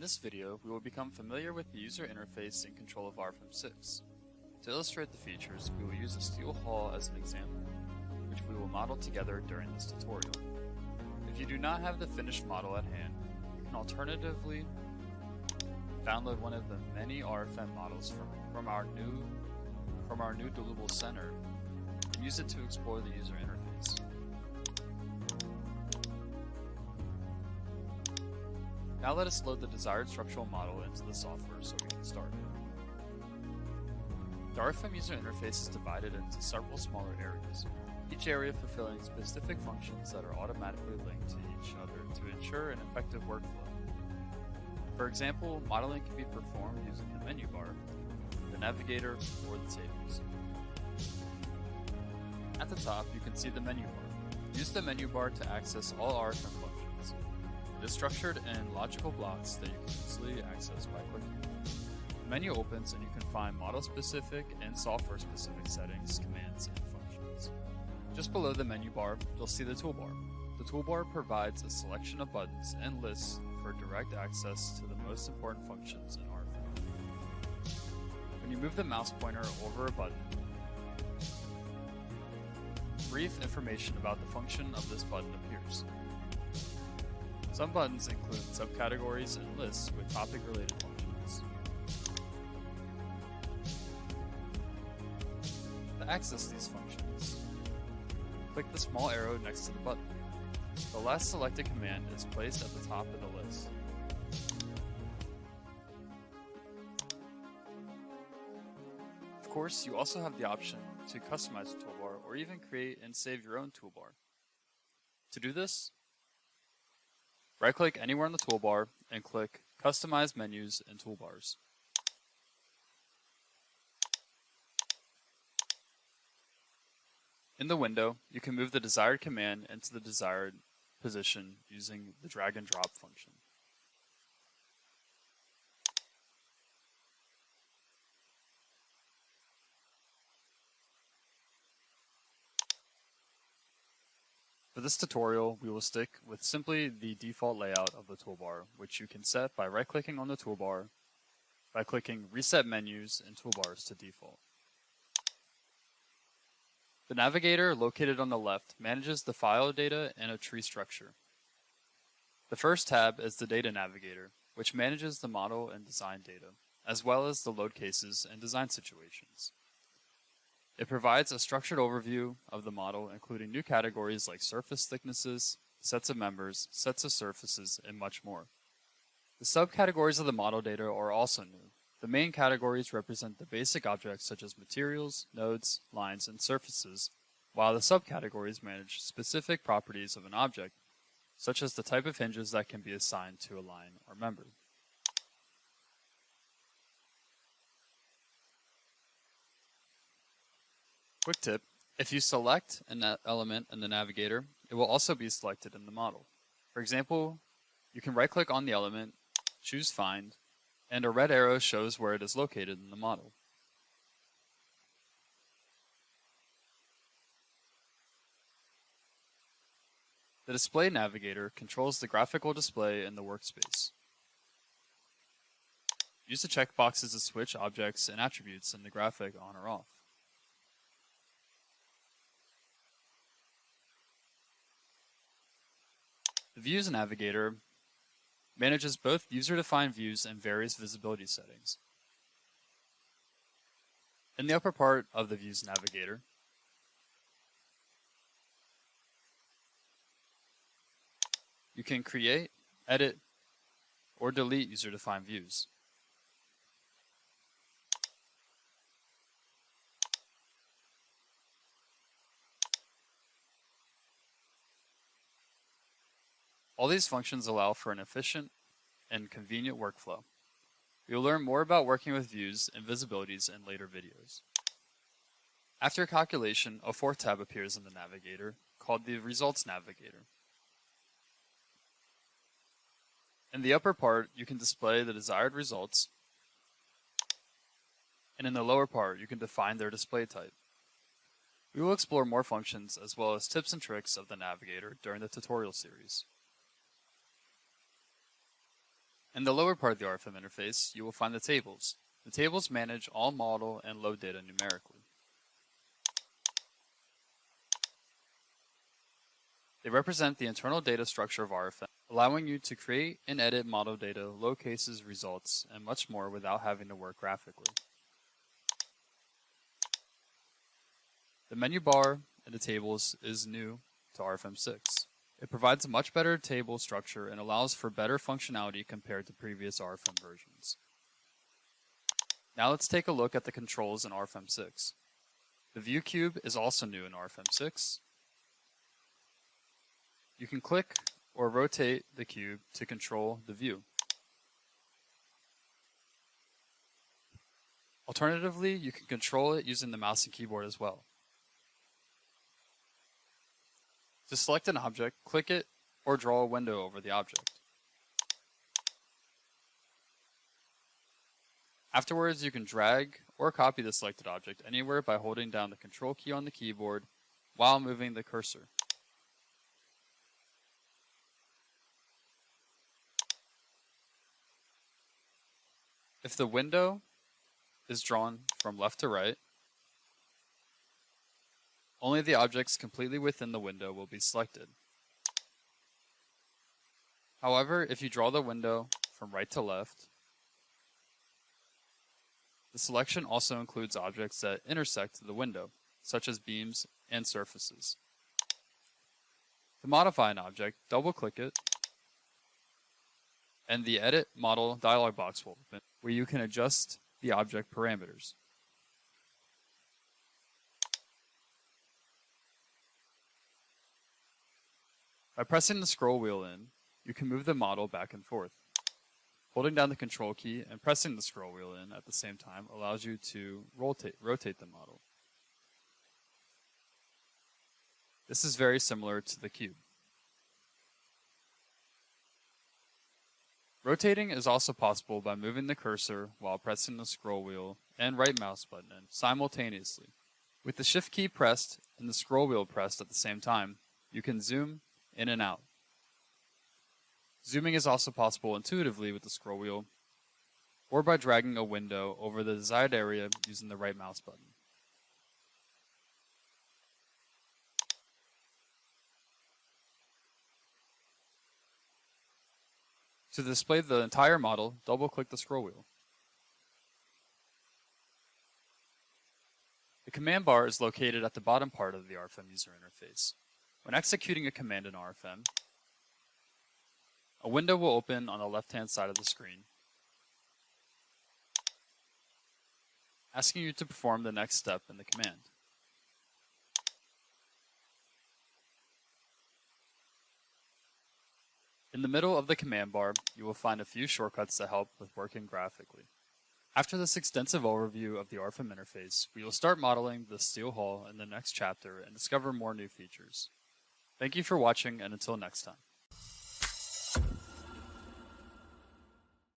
this video, we will become familiar with the user interface and control of RFEM 6. To illustrate the features, we will use a steel hull as an example, which we will model together during this tutorial. If you do not have the finished model at hand, you can alternatively download one of the many RFEM models from our new Dlubal Center and use it to explore the user interface. Now let us load the desired structural model into the software so we can start. The RFEM user interface is divided into several smaller areas, each area fulfilling specific functions that are automatically linked to each other to ensure an effective workflow. For example, modeling can be performed using the menu bar, the navigator, or the tables. At the top, you can see the menu bar. Use the menu bar to access all RFEM functions. It is structured in logical blocks that you can easily access by clicking. The menu opens and you can find model-specific and software-specific settings, commands, and functions. Just below the menu bar, you'll see the toolbar. The toolbar provides a selection of buttons and lists for direct access to the most important functions in RFEM. When you move the mouse pointer over a button, brief information about the function of this button appears. Some buttons include subcategories and lists with topic-related functions. To access these functions, click the small arrow next to the button. The last selected command is placed at the top of the list. Of course, you also have the option to customize the toolbar or even create and save your own toolbar. To do this, right-click anywhere on the toolbar and click Customize Menus and Toolbars. In the window, you can move the desired command into the desired position using the drag and drop function. For this tutorial, we will stick with simply the default layout of the toolbar, which you can set by right-clicking on the toolbar, by clicking Reset Menus and Toolbars to default. The navigator located on the left manages the file data in a tree structure. The first tab is the Data Navigator, which manages the model and design data, as well as the load cases and design situations. It provides a structured overview of the model, including new categories like surface thicknesses, sets of members, sets of surfaces, and much more. The subcategories of the model data are also new. The main categories represent the basic objects such as materials, nodes, lines, and surfaces, while the subcategories manage specific properties of an object, such as the type of hinges that can be assigned to a line or member. Quick tip, if you select an element in the navigator, it will also be selected in the model. For example, you can right-click on the element, choose Find, and a red arrow shows where it is located in the model. The Display Navigator controls the graphical display in the workspace. Use the checkboxes to switch objects and attributes in the graphic on or off. The Views Navigator manages both user-defined views and various visibility settings. In the upper part of the Views Navigator, you can create, edit, or delete user-defined views. All these functions allow for an efficient and convenient workflow. We will learn more about working with views and visibilities in later videos. After calculation, a fourth tab appears in the navigator called the Results Navigator. In the upper part, you can display the desired results, and in the lower part, you can define their display type. We will explore more functions as well as tips and tricks of the navigator during the tutorial series. In the lower part of the RFEM interface, you will find the tables. The tables manage all model and load data numerically. They represent the internal data structure of RFEM, allowing you to create and edit model data, load cases, results, and much more without having to work graphically. The menu bar in the tables is new to RFEM 6. It provides a much better table structure and allows for better functionality compared to previous RFEM versions. Now let's take a look at the controls in RFEM 6. The view cube is also new in RFEM 6. You can click or rotate the cube to control the view. Alternatively, you can control it using the mouse and keyboard as well. To select an object, click it or draw a window over the object. Afterwards, you can drag or copy the selected object anywhere by holding down the Control key on the keyboard while moving the cursor. If the window is drawn from left to right, only the objects completely within the window will be selected. However, if you draw the window from right to left, the selection also includes objects that intersect the window, such as beams and surfaces. To modify an object, double-click it, and the Edit Model dialog box will open, where you can adjust the object parameters. By pressing the scroll wheel in, you can move the model back and forth. Holding down the Control key and pressing the scroll wheel in at the same time allows you to rotate the model. This is very similar to the cube. Rotating is also possible by moving the cursor while pressing the scroll wheel and right mouse button simultaneously. With the Shift key pressed and the scroll wheel pressed at the same time, you can zoom in and out. Zooming is also possible intuitively with the scroll wheel or by dragging a window over the desired area using the right mouse button. To display the entire model, double-click the scroll wheel. The command bar is located at the bottom part of the RFEM user interface. When executing a command in RFEM, a window will open on the left-hand side of the screen, asking you to perform the next step in the command. In the middle of the command bar, you will find a few shortcuts that help with working graphically. After this extensive overview of the RFEM interface, we will start modeling the steel hull in the next chapter and discover more new features. Thank you for watching, and until next time.